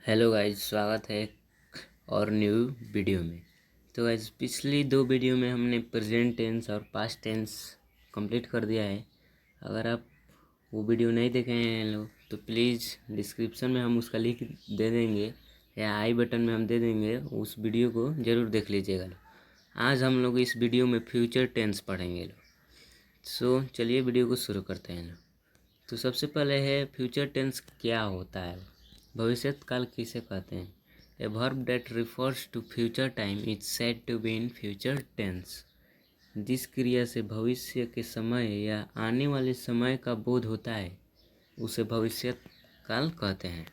Hello guys, स्वागत है और न्यू वीडियो में। तो गाइज पिछली दो वीडियो में हमने प्रेजेंट टेंस और पास्ट टेंस कंप्लीट कर दिया है। अगर आप वो वीडियो नहीं देखे हैं लोग तो प्लीज़ डिस्क्रिप्शन में हम उसका लिंक दे देंगे या आई बटन में हम दे देंगे, उस वीडियो को ज़रूर देख लीजिएगा लोग। आज हम लोग इस वीडियो में फ्यूचर टेंस पढ़ेंगे लोग। सो चलिए वीडियो को शुरू करते हैं लोग। तो सबसे पहले है फ्यूचर टेंस क्या होता है। भविष्यत काल किसे कहते हैं। A verb that refers to future time is said to be in future tense. जिस क्रिया से भविष्य के समय या आने वाले समय का बोध होता है उसे भविष्यत काल कहते हैं।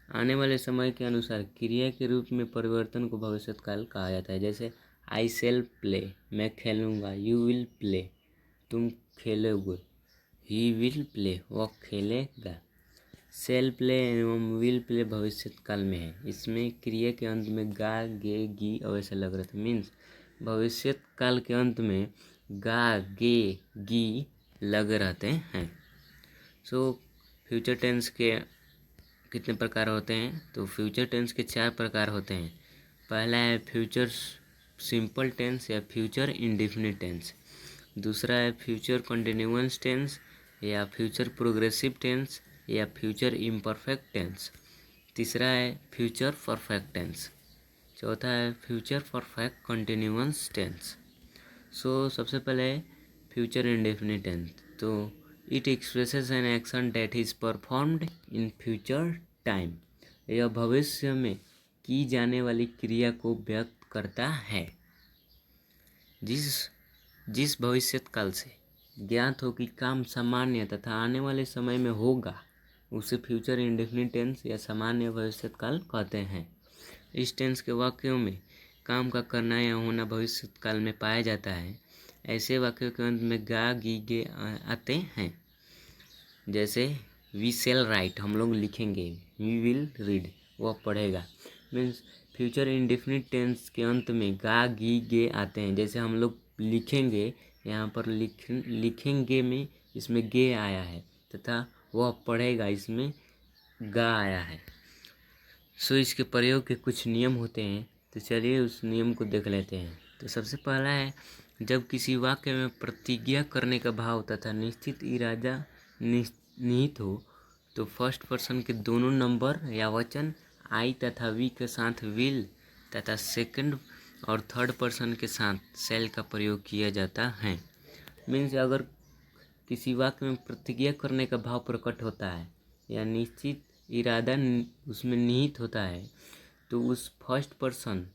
आने वाले समय के अनुसार क्रिया के रूप में परिवर्तन को भविष्यत काल कहा जाता है। जैसे आई शेल प्ले, मैं खेलूँगा। यू विल प्ले, तुम खेलोगे। ही विल प्ले, वह खेलेगा। सेल प्ले एवं विल प्ले भविष्यत काल में है। इसमें क्रिया के अंत में गा, गे, गी अवश्य लग रहे थे। मीन्स भविष्यत काल के अंत में गा, गे, गी लग रहते हैं। सो फ्यूचर टेंस के कितने प्रकार होते हैं। तो फ्यूचर टेंस के 4 प्रकार होते हैं। पहला है फ्यूचर सिंपल टेंस या फ्यूचर इंडेफिनिट टेंस। दूसरा है फ्यूचर कंटिन्यूअस टेंस या फ्यूचर प्रोग्रेसिव टेंस या फ्यूचर इम्परफेक्ट टेंस। तीसरा है फ्यूचर परफेक्ट टेंस। चौथा है future perfect continuous tense. So सबसे पहले फ्यूचर इंडेफिनिट टेंस। तो it expresses an action that is performed in future time. यह भविष्य में की जाने वाली क्रिया को व्यक्त करता है। जिस भविष्यत काल से ज्ञात हो कि काम सामान्य तथा आने वाले समय में होगा उसे फ्यूचर इंडेफिनिट टेंस या सामान्य भविष्यत काल कहते हैं। इस टेंस के वाक्यों में काम का करना या होना भविष्यत काल में पाया जाता है। ऐसे वाक्यों के अंत में गा, गी, गे आते हैं। जैसे वी शेल राइट, हम लोग लिखेंगे। वी विल रीड, वह पढ़ेगा। मीन्स फ्यूचर इंडेफिनिट टेंस के अंत में गा, गी, गे आते हैं। जैसे हम लोग लिखेंगे, यहाँ पर लिखेंगे में इसमें गे आया है तथा वह पढ़ेगा इसमें गा आया है। सो इसके प्रयोग के कुछ नियम होते हैं। तो चलिए उस नियम को देख लेते हैं। तो सबसे पहला है, जब किसी वाक्य में प्रतिज्ञा करने का भाव तथा निश्चित इरादा निहित हो तो फर्स्ट पर्सन के दोनों नंबर या वचन आई तथा वी के साथ विल तथा सेकंड और थर्ड पर्सन के साथ सेल का प्रयोग किया जाता है। मीन्स अगर किसी वाक्य में प्रतिज्ञा करने का भाव प्रकट होता है या निश्चित इरादा उसमें निहित होता है तो उस फर्स्ट पर्सन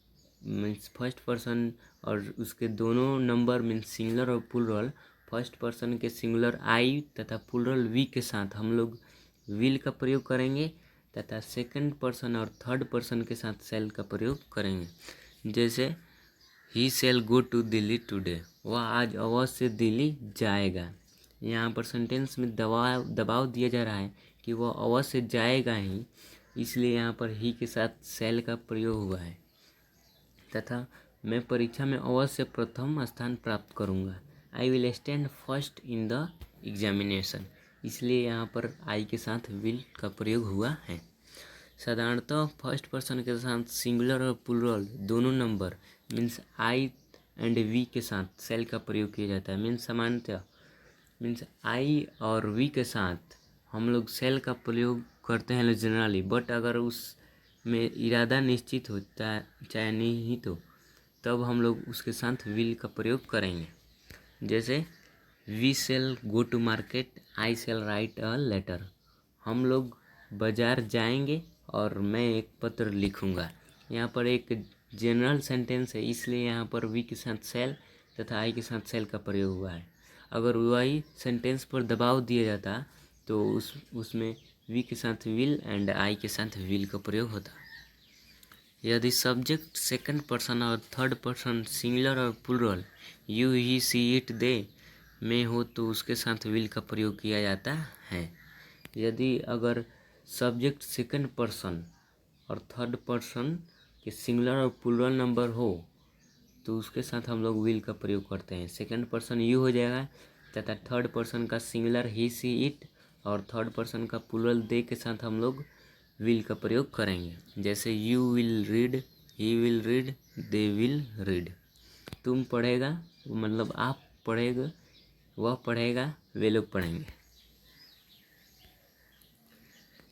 और उसके दोनों नंबर मीन्स सिंगुलर और प्लूरल, फर्स्ट पर्सन के सिंगुलर आई तथा प्लूरल वी के साथ हम लोग विल का प्रयोग करेंगे तथा सेकंड पर्सन और थर्ड पर्सन के साथ सेल का प्रयोग करेंगे। जैसे ही shall go to Delhi today, वह आज अवश्य दिल्ली जाएगा। यहाँ पर सेंटेंस में दबाव दिया जा रहा है कि वह अवश्य जाएगा ही, इसलिए यहाँ पर ही के साथ सेल का प्रयोग हुआ है। तथा मैं परीक्षा में अवश्य प्रथम स्थान प्राप्त करूँगा। I will stand first in the examination, इसलिए यहाँ पर आई के साथ विल का प्रयोग हुआ है। साधारणतः फर्स्ट पर्सन के साथ सिंगुलर और प्लूरल दोनों number means I and we के साथ सेल का प्रयोग किया जाता है। मीन्स सामान्यतः मीन्स आई और वी के साथ हम लोग सेल का प्रयोग करते हैं जनरली। बट अगर उस में इरादा निश्चित होता है चाहे नहीं तो तब हम लोग उसके साथ विल का प्रयोग करेंगे। जैसे we shall go to market, I shall write a letter, हम लोग बाज़ार जाएंगे और मैं एक पत्र लिखूंगा। यहाँ पर एक जनरल सेंटेंस है इसलिए यहाँ पर वी के साथ सेल तथा आई के साथ सेल का प्रयोग हुआ है। अगर वही सेंटेंस पर दबाव दिया जाता तो उसमें वी के साथ विल एंड आई के साथ विल का प्रयोग होता। यदि सब्जेक्ट सेकंड पर्सन और थर्ड पर्सन सिंगुलर और plural you, he, she, it, they में हो तो उसके साथ विल का प्रयोग किया जाता है। यदि अगर सब्जेक्ट सेकंड पर्सन और थर्ड पर्सन के सिंगुलर और प्लूरल नंबर हो तो उसके साथ हम लोग विल का प्रयोग करते हैं। सेकंड पर्सन यू हो जाएगा तथा थर्ड पर्सन का सिंगुलर ही, सी, इट और थर्ड पर्सन का प्लूरल दे के साथ हम लोग विल का प्रयोग करेंगे। जैसे you will read, he will read, they will read. तुम पढ़ेगा मतलब आप पढ़ेगा, वह पढ़ेगा, वे लोग पढ़ेंगे।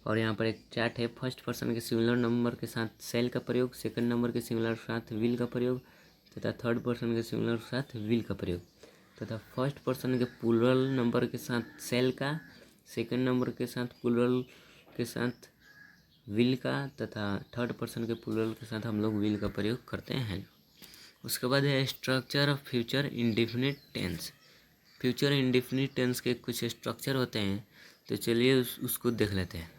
और यहाँ पर एक चार्ट है, फर्स्ट पर्सन के सिंगुलर नंबर के साथ सेल का प्रयोग, सेकंड नंबर के सिंगुलर के साथ विल का प्रयोग तथा थर्ड पर्सन के सिंगुलर के साथ विल का प्रयोग, तथा फर्स्ट पर्सन के प्लूरल नंबर के साथ सेल का, सेकंड नंबर के साथ प्लूरल के साथ विल का तथा थर्ड पर्सन के प्लूरल के साथ हम लोग विल का प्रयोग करते हैं। उसके बाद है structure of future indefinite tense. Future indefinite tense के कुछ स्ट्रक्चर होते हैं, तो चलिए उसको देख लेते हैं।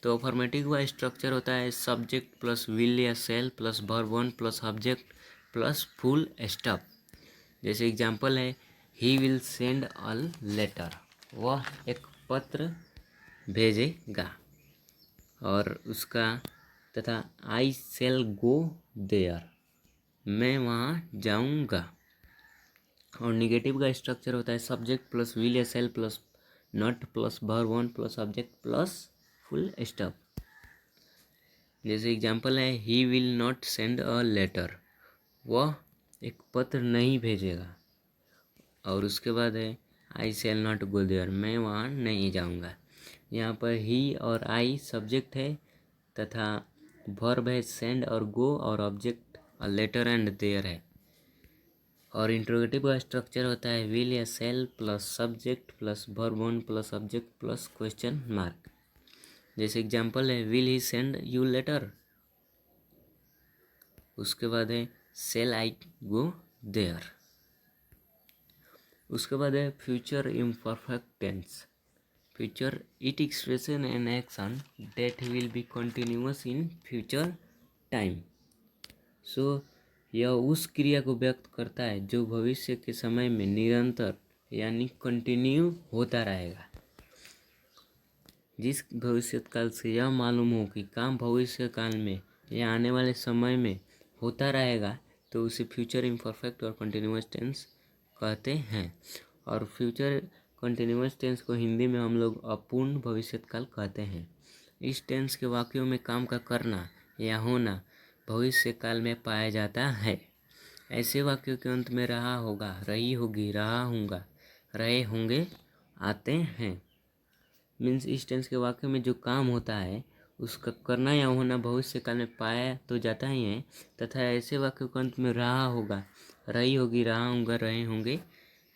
तो अफर्मेटिव का स्ट्रक्चर होता है सब्जेक्ट प्लस विल या shall plus verb one plus object plus full stop. जैसे एग्जांपल है, he will send a letter, वह एक पत्र भेजेगा। और उसका तथा आई शैल गो देयर, मैं वहाँ जाऊँगा। और निगेटिव का स्ट्रक्चर होता है सब्जेक्ट प्लस विल या shall plus not plus verb one plus object plus full stop. जैसे एग्जांपल है, he will not send a letter, वह एक पत्र नहीं भेजेगा। और उसके बाद है I shall not go there, मैं वहाँ नहीं जाऊँगा। यहाँ पर ही और आई सब्जेक्ट है तथा वर्ब है सेंड और गो, और object a letter and there है। और इंट्रोगेटिव का स्ट्रक्चर होता है विल या shall plus subject plus verb one plus object plus question mark. जैसे एग्जांपल है, will he send you letter. उसके बाद है सेल आई गो देयर। उसके बाद है future imperfect tense. Future it expression an action that will be continuous in future time. So यह उस क्रिया को व्यक्त करता है जो भविष्य के समय में निरंतर यानी कंटिन्यू होता रहेगा। जिस भविष्य काल से यह मालूम हो कि काम भविष्य काल में या आने वाले समय में होता रहेगा, तो उसे फ्यूचर इम्परफेक्ट और कंटिन्यूअस टेंस कहते हैं। और फ्यूचर कंटिन्यूअस टेंस को हिंदी में हम लोग अपूर्ण भविष्यकाल कहते हैं। इस टेंस के वाक्यों में काम का करना या होना भविष्य काल में पाया जाता है। ऐसे वाक्यों के अंत में रहा होगा, रही होगी, रहा हूँगा, रहे होंगे आते हैं। मीन्स इस टेंस के वाक्य में जो काम होता है उसका करना या होना भविष्य काल में पाया तो जाता ही है, तथा ऐसे वाक्यों के अंत में रहा होगा, रही होगी, रहा हूँगा, रहे होंगे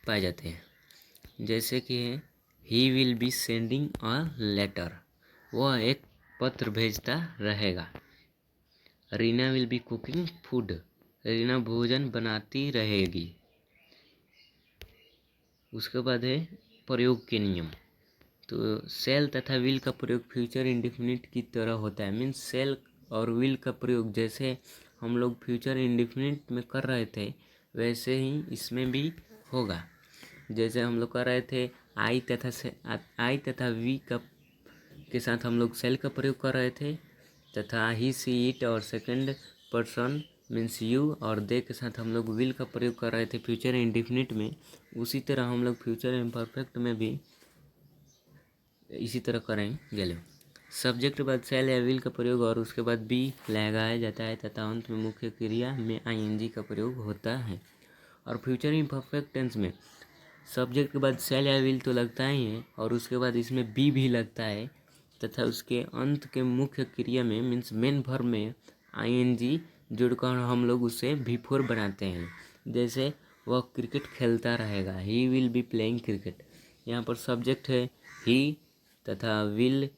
पाए जाते हैं। जैसे कि है, he will be sending a letter, वह एक पत्र भेजता रहेगा। Reena will be cooking food, Reena भोजन बनाती रहेगी। उसके बाद है प्रयोग के नियम। तो सेल तथा विल का प्रयोग फ्यूचर इंडेफिनिट की तरह होता है। मीन्स सेल और विल का प्रयोग जैसे हम लोग फ्यूचर इंडेफिनिट में कर रहे थे वैसे ही इसमें भी होगा। जैसे हम लोग कर रहे थे आई तथा वी का के साथ हम लोग सेल का प्रयोग कर रहे थे, तथा ही सी इट और सेकंड पर्सन मीन्स यू और दे के साथ हम लोग विल का प्रयोग कर रहे थे फ्यूचर इंडेफिनिट में। उसी तरह हम लोग फ्यूचर इम्परफेक्ट में भी इसी तरह करेंगे। सब्जेक्ट के बाद सेल या विल का प्रयोग और उसके बाद बी लगाया जाता है तथा अंत में मुख्य क्रिया में आईएनजी का प्रयोग होता है। और फ्यूचर इम्परफेक्ट टेंस में सब्जेक्ट के बाद सेल या विल तो लगता ही है और उसके बाद इसमें बी भी लगता है, तथा उसके अंत के मुख्य क्रिया में मीन्स मेन वर्ब में आईएनजी जुड़कर हम लोग उसे भी4 बनाते हैं। जैसे वह क्रिकेट खेलता रहेगा, ही विल बी प्लेइंग क्रिकेट। यहाँ पर सब्जेक्ट है ही तथा विल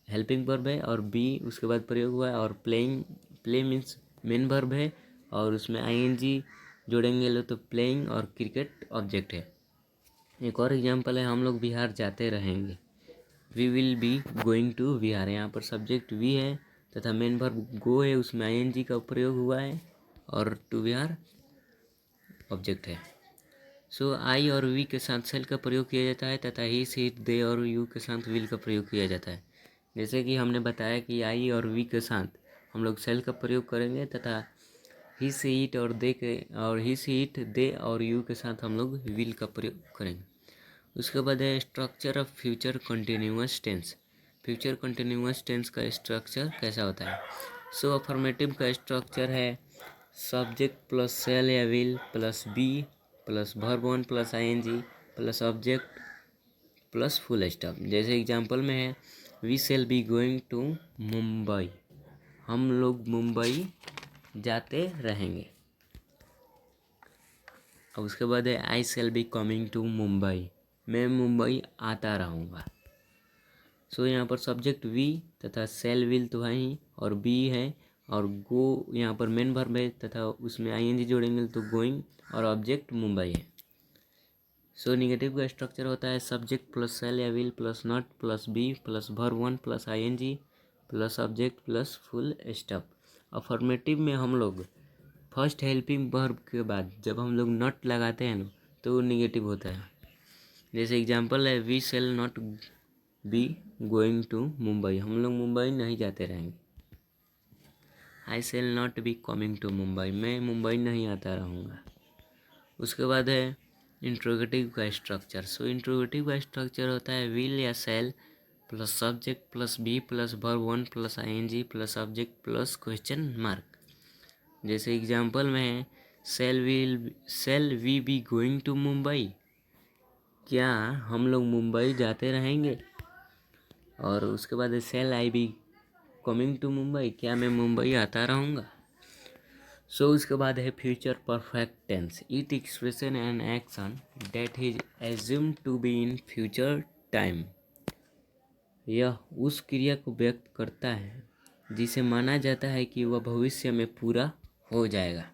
हेल्पिंग वर्ब है और बी उसके बाद प्रयोग हुआ है, और प्ले मीन्स मेन वर्ब है और उसमें आईएनजी जोड़ेंगे लो तो प्लेइंग और क्रिकेट ऑब्जेक्ट है। एक और एग्जांपल है, हम लोग बिहार जाते रहेंगे, we will be going to Bihar. यहाँ पर सब्जेक्ट वी है तथा मेन वर्ब गो है, उसमें आईएनजी का प्रयोग हुआ है और टू बिहार ऑब्जेक्ट है। सो आई और वी के साथ सेल का प्रयोग किया जाता है तथा ही सी इट दे और यू के साथ विल का प्रयोग किया जाता है। जैसे कि हमने बताया कि आई और वी के साथ हम लोग सेल का प्रयोग करेंगे तथा ही सी इट दे और यू के साथ हम लोग विल का प्रयोग करेंगे। उसके बाद है structure of future continuous tense. Future continuous tense का स्ट्रक्चर कैसा होता है। सो अफर्मेटिव का स्ट्रक्चर है सब्जेक्ट प्लस सेल या will plus be plus verb one plus ING plus object plus full stop. जैसे एग्जांपल में है we shall be going to Mumbai, हम लोग मुंबई जाते रहेंगे। अब उसके बाद है I shall be coming to Mumbai, मैं मुंबई आता रहूँगा। सो यहाँ पर सब्जेक्ट वी तथा सेल विल तो है ही और बी है और गो यहाँ पर मेन वर्ब है तथा उसमें आईएनजी जोड़ेंगे तो गोइंग और ऑब्जेक्ट मुंबई है। सो निगेटिव का स्ट्रक्चर होता है सब्जेक्ट प्लस सेल या will plus not plus be plus verb one plus ING plus object plus full stop. Affirmative में हम लोग फर्स्ट हेल्पिंग वर्ब के बाद जब हम लोग नॉट लगाते हैं ना तो वो निगेटिव होता है। जैसे एग्जांपल है we shall not be going to Mumbai, हम लोग मुंबई नहीं जाते रहेंगे। I shall not be coming to Mumbai, मैं मुंबई नहीं आता रहूँगा। उसके बाद है इंट्रोगेटिव का स्ट्रक्चर। सो इंट्रोगेटिव का स्ट्रक्चर होता है विल या shall plus subject plus be plus verb one plus ING plus object plus question mark. जैसे एग्जांपल में है shall we be going to Mumbai, क्या हम लोग मुंबई जाते रहेंगे। और उसके बाद shall I be coming to Mumbai, क्या मैं मुंबई आता रहूँगा। सो उसके बाद है future perfect tense, it expression and action that is assumed to be in future time. यह उस क्रिया को व्यक्त करता है जिसे माना जाता है कि वह भविष्य में पूरा हो जाएगा।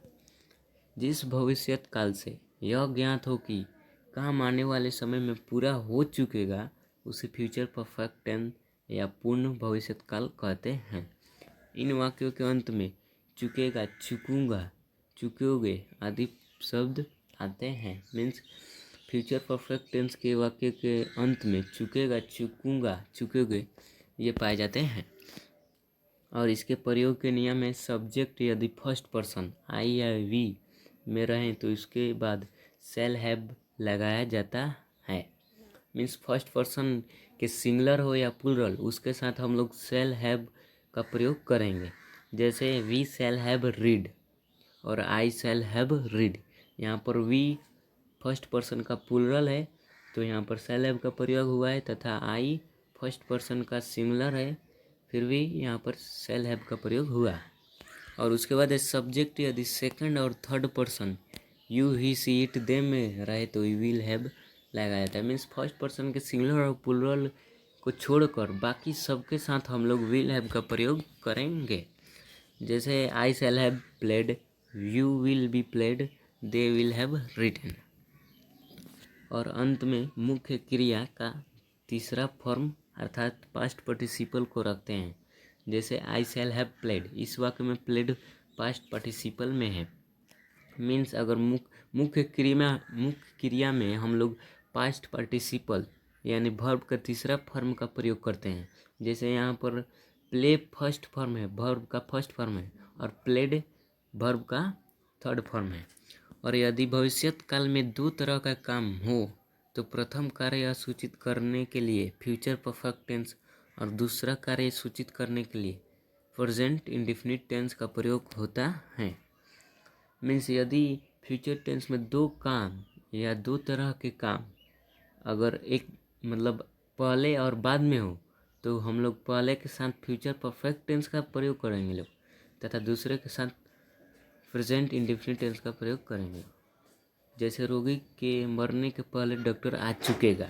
जिस भविष्यत काल से यह ज्ञात हो कि काम आने वाले समय में पूरा हो चुकेगा उसे फ्यूचर परफेक्ट टेंस या पूर्ण भविष्यत काल कहते हैं। इन वाक्यों के अंत में चुकेगा, चुकूंगा, चुकोगे आदि शब्द आते हैं। मीन्स फ्यूचर परफेक्ट टेंस के वाक्य के अंत में चुकेगा, चुकूंगा, चुकोगे ये पाए जाते हैं। और इसके प्रयोग के नियम है सब्जेक्ट यदि फर्स्ट पर्सन आई या वी में रहें तो इसके बाद शैल हैव लगाया जाता है। मीन्स फर्स्ट पर्सन के सिंगुलर हो या प्लूरल उसके साथ हम लोग शैल हैव का प्रयोग करेंगे। जैसे वी शैल हैव रीड और आई शैल हैव रीड। यहाँ पर वी फर्स्ट पर्सन का प्लूरल है तो यहाँ पर शैल हैव का प्रयोग हुआ है तथा आई फर्स्ट पर्सन का सिंगुलर है फिर भी यहाँ पर शैल हैव का प्रयोग हुआ। और उसके बाद सब्जेक्ट यदि सेकंड और third person you he she it they में रहे तो यू विल हैव लगाया जाता है। मीन्स फर्स्ट पर्सन के सिंगुलर और प्लूरल को छोड़कर बाकी सबके साथ हम लोग विल हैव का प्रयोग करेंगे। जैसे I shall have played, you will be played, they will have written. और अंत में मुख्य क्रिया का तीसरा फॉर्म अर्थात पास्ट पार्टिसिपल को रखते हैं। जैसे आई शैल हैव प्लेड, इस वाक्य में प्लेड पास्ट पार्टिसिपल में है। मीन्स अगर मुख्य क्रिया में हम लोग पास्ट पार्टिसिपल यानी वर्ब का तीसरा फॉर्म का प्रयोग करते हैं। जैसे यहाँ पर प्ले फर्स्ट फॉर्म है, वर्ब का फर्स्ट फॉर्म है और प्लेड वर्ब का थर्ड फॉर्म है। और यदि भविष्यत काल में दो तरह का काम हो तो प्रथम कार्य सूचित करने के लिए फ्यूचर परफेक्ट टेंस और दूसरा कार्य सूचित करने के लिए प्रेजेंट इंडेफिनिट टेंस का प्रयोग होता है। मीन्स यदि फ्यूचर टेंस में दो काम या दो तरह के काम अगर एक मतलब पहले और बाद में हो तो हम लोग पहले के साथ फ्यूचर परफेक्ट टेंस का प्रयोग करेंगे लोग तथा दूसरे के साथ प्रेजेंट इंडेफिनिट टेंस का प्रयोग करेंगे। जैसे रोगी के मरने के पहले डॉक्टर आ चुकेगा,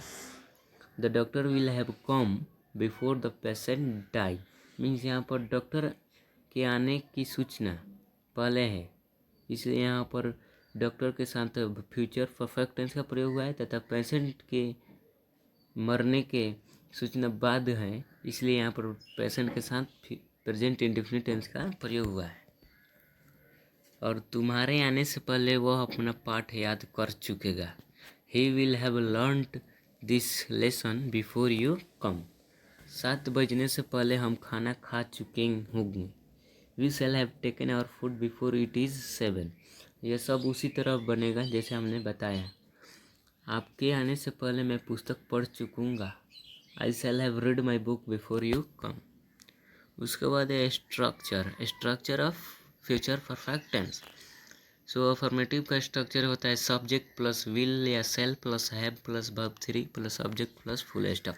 the doctor will have come before the patient die. Means यहाँ पर डॉक्टर के आने की सूचना पहले है इसलिए यहाँ पर डॉक्टर के साथ फ्यूचर परफेक्ट टेंस का प्रयोग हुआ है तथा पेशेंट के मरने के सूचना बाद है इसलिए यहाँ पर पेशेंट के साथ प्रेजेंट इंडेफिनिट टेंस का प्रयोग हुआ है। और तुम्हारे आने से पहले वह अपना पाठ याद कर चुकेगा, he will have learned this lesson before you come. 7 बजने से पहले हम खाना खा चुके होंगे, we shall have taken our food before it is 7। यह सब उसी तरह बनेगा जैसे हमने बताया। आपके आने से पहले मैं पुस्तक पढ़ चुकूँगा, I shall have read my book before you come. उसके बाद है structure of future perfect tense. So affirmative का स्ट्रक्चर होता है सब्जेक्ट प्लस विल या shall plus have plus verb three plus object plus full stop.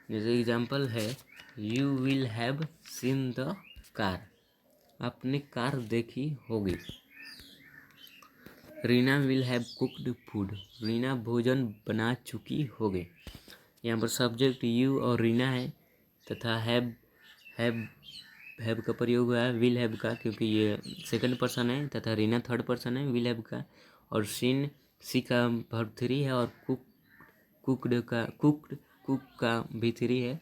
जैसे example है you will have seen the car, आपने कार देखी होगी। Reena will have cooked food, Reena भोजन बना चुकी होगी। यहाँ पर सब्जेक्ट यू और रीना है तथा हैव का प्रयोग हुआ है विल हैव का, क्योंकि ये सेकंड पर्सन है तथा रीना थर्ड पर्सन है विल हैव का। और सीन सी का वर्ब थ्री है और कुक का भी थ्री है।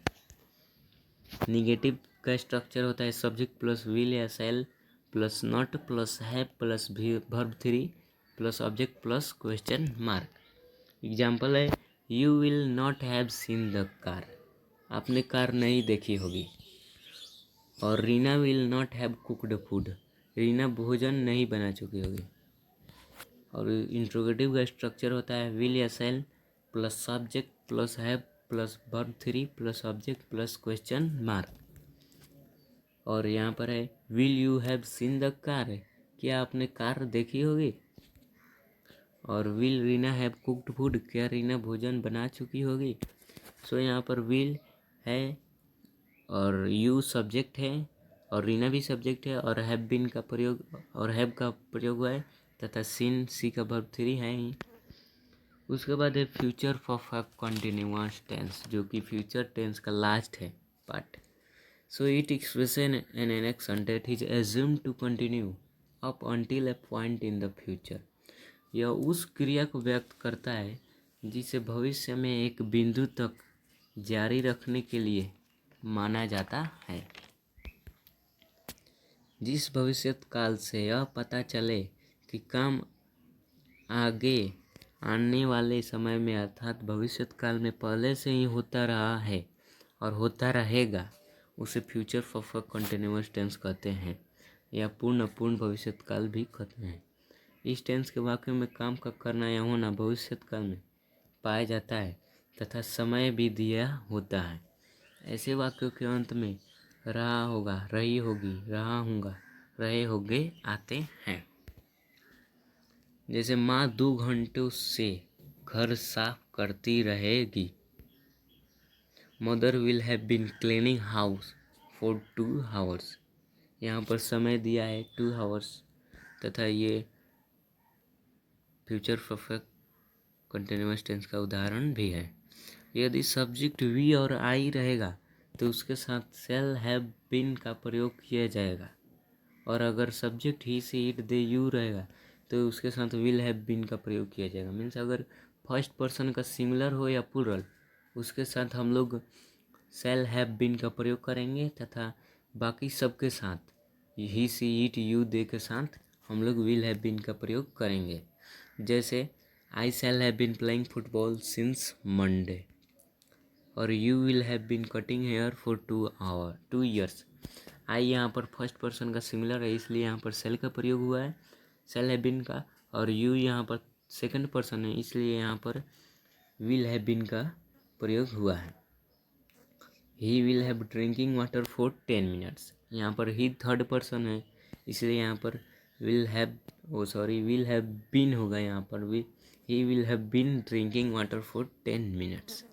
निगेटिव का स्ट्रक्चर होता है सब्जेक्ट प्लस विल या shall plus not plus have plus verb three plus object plus question mark. Example है you will not have seen the car, आपने कार नहीं देखी होगी। और Reena will not have cooked food, Reena भोजन नहीं बना चुकी होगी। और इंट्रोगेटिव का स्ट्रक्चर होता है विल या shall plus subject plus have plus verb three plus object plus question mark. और यहाँ पर है will you have seen the car, क्या आपने कार देखी होगी। और will Reena have cooked food, क्या रीना भोजन बना चुकी होगी। सो यहाँ पर विल है और यू सब्जेक्ट है और रीना भी सब्जेक्ट है और हैव बीन का प्रयोग और हैव का प्रयोग हुआ है तथा सीन सी का वर्ब थ्री है ही। उसके बाद है फ्यूचर परफेक्ट कंटिन्यूअस टेंस, जो कि फ्यूचर टेंस का लास्ट है part. So it express an action that is assumed to continue up until a point in the future। यह उस क्रिया को व्यक्त करता है जिसे भविष्य में एक बिंदु तक जारी रखने के लिए माना जाता है। जिस भविष्य काल से यह पता चले कि काम आगे आने वाले समय में अर्थात भविष्य काल में पहले से ही होता रहा है और होता रहेगा, उसे फ्यूचर परफेक्ट कंटिन्यूअस टेंस कहते हैं। यह पूर्ण भविष्य काल भी कहते हैं। इस टेंस के वाक्य में काम का करना या होना भविष्य काल में पाया जाता है तथा समय भी दिया होता है। ऐसे वाक्यों के अंत में रहा होगा, रही होगी, रहा हूँगा, रहे होगे आते हैं। जैसे माँ 2 घंटों से घर साफ करती रहेगी। Mother will have been cleaning house for 2 hours। यहाँ पर समय दिया है 2 hours तथा ये फ्यूचर परफेक्ट कंटिन्यूअस टेंस का उदाहरण भी है। यदि सब्जेक्ट वी और आई रहेगा तो उसके साथ शैल हैव बीन का प्रयोग किया जाएगा। और अगर सब्जेक्ट ही से इट दे यू रहेगा तो उसके साथ विल हैव बीन का प्रयोग किया जाएगा। मीन्स अगर फर्स्ट पर्सन का सिंगुलर हो या प्लूरल उसके साथ हम लोग शैल हैव बीन का प्रयोग करेंगे तथा बाकी सबके साथ ही सी इट यू दे के साथ हम लोग विल हैव बीन का प्रयोग करेंगे। जैसे I shall have been playing football since Monday और you will have been cutting hair for 2 years। I यहाँ पर फर्स्ट पर्सन का सिंगुलर है इसलिए यहाँ पर सेल का प्रयोग हुआ है, शैल हैव बीन का। और यू यहाँ पर सेकंड पर्सन है इसलिए यहाँ पर विल हैव बीन का प्रयोग हुआ है। He will have drinking water for 10 minutes, यहाँ पर ही थर्ड पर्सन है इसलिए यहाँ पर विल हैव बीन होगा। यहाँ पर भी he will have been drinking water for 10 minutes।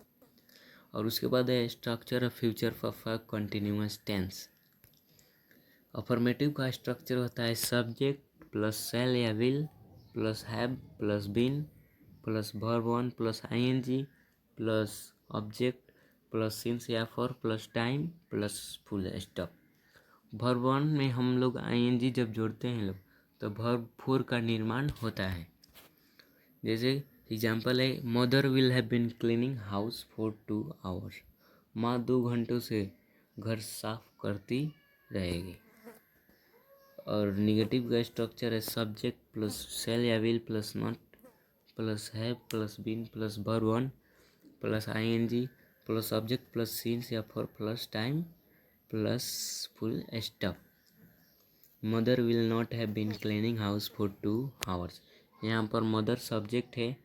और उसके बाद है structure of future perfect continuous tense. Affirmative का स्ट्रक्चर होता है सब्जेक्ट प्लस शैल या will plus have plus been plus verb one plus ING plus object plus since या for plus time plus full stop. Verb one में हम लोग ING जब जोड़ते हैं लोग तो वर्ब फोर का निर्माण होता है। जैसे एग्जाम्पल है mother will have been cleaning house for 2 hours, माँ 2 घंटों से घर साफ करती रहेगी। और निगेटिव का स्ट्रक्चर है सब्जेक्ट प्लस शैल या will plus not plus have plus been plus verb one plus ING plus object plus since या for plus time plus full stop. Mother will not have been cleaning house for 2 hours, यहाँ पर mother subject है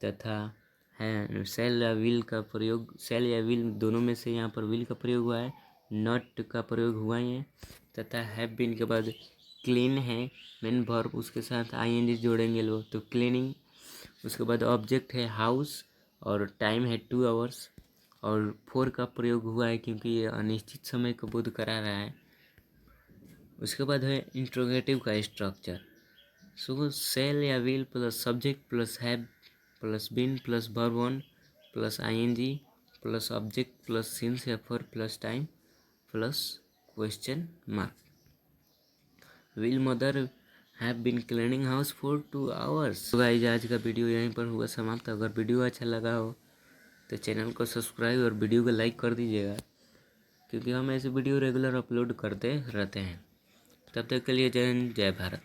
तथा है cell या will का प्रयोग, cell या विल दोनों में से यहाँ पर विल का प्रयोग हुआ है, नॉट का प्रयोग हुआ ही है, तथा हैव बीन के बाद क्लीन है मेन वर्ब, उसके साथ आईएनजी जोड़ेंगे लोग तो क्लीनिंग। उसके बाद ऑब्जेक्ट है हाउस और टाइम है 2 आवर्स और 4 का प्रयोग हुआ है क्योंकि ये अनिश्चित समय को बोध करा रहा है। उसके बाद है इंट्रोगेटिव का स्ट्रक्चर। सो सेल या will plus subject plus have plus been plus verb one plus ING plus object plus since या for plus time plus question mark. Will mother have been cleaning house for 2 hours. तो guys आज का video यहीं पर हुआ समाप्त। अगर video अच्छा लगा हो तो चैनल को सब्सक्राइब और वीडियो को लाइक कर दीजिएगा, क्योंकि हम ऐसे वीडियो रेगुलर अपलोड करते रहते हैं। तब तक के लिए जय हिंद, जय भारत।